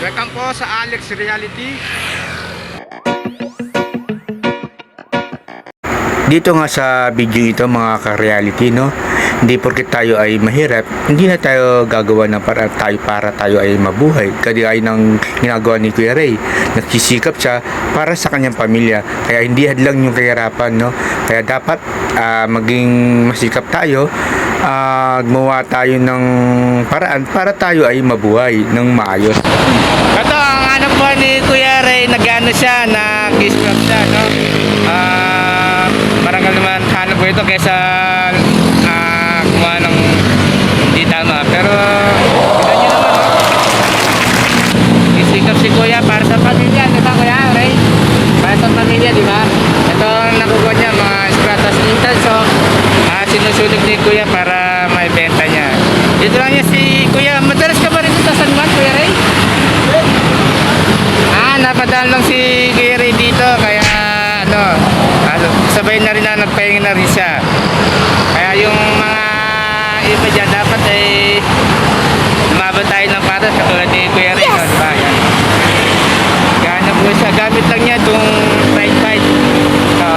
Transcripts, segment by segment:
Welcome po sa Alex Reality. Dito nga sa video ito mga ka-reality, no, hindi porket tayo ay mahirap, hindi na tayo gagawa ng para tayo ay mabuhay. Kaya ay ng ginagawa ni Kuya Ray, nagsisikap siya para sa kanyang pamilya. Kaya hindi hadlang yung kahirapan, no. Kaya dapat maging masikap tayo, gumawa tayo ng paraan para tayo ay mabuhay ng maayos. Ito ang anak po ni Kuya Ray, nag-ano siya, nag-scrap siya, no. Marangal naman hanap po ito kaysa kumuha ng hindi tama. Pero kita nyo naman, isikap si Kuya para sa pamilya, di ba Kuya Ray? Para sa pamilya, di ba? Ito ang nakukuha niya, mga scratas mintan. So sinusunog ni Kuya para maibenta niya. Dito lang niya si Kuya. Madalas ka ba rin sa San Juan, Kuya Ray? Napadaan lang si Kuya Ray dito, kaya sabay na rin na nagpahinga na rin siya. Kaya yung mga iba dyan dapat ay lumaban tayo ng patas katulad ni Kuya Ray, no? Diba? Yan. Gana po siya. Gamit lang niya itong fight. So,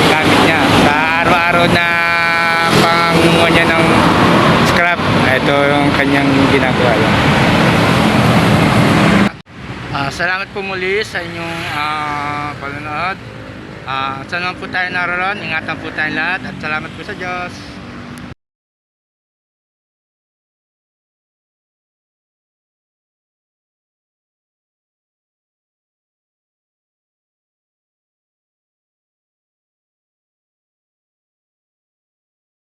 gamit niya sa araw-araw na pangunguha niya ng scrap. Ito yung kanyang ginagawa lang. Salamat po muli sa inyong panonood. Saan naman po tayo naroon, ingatan po tayo lahat at salamat po sa Diyos.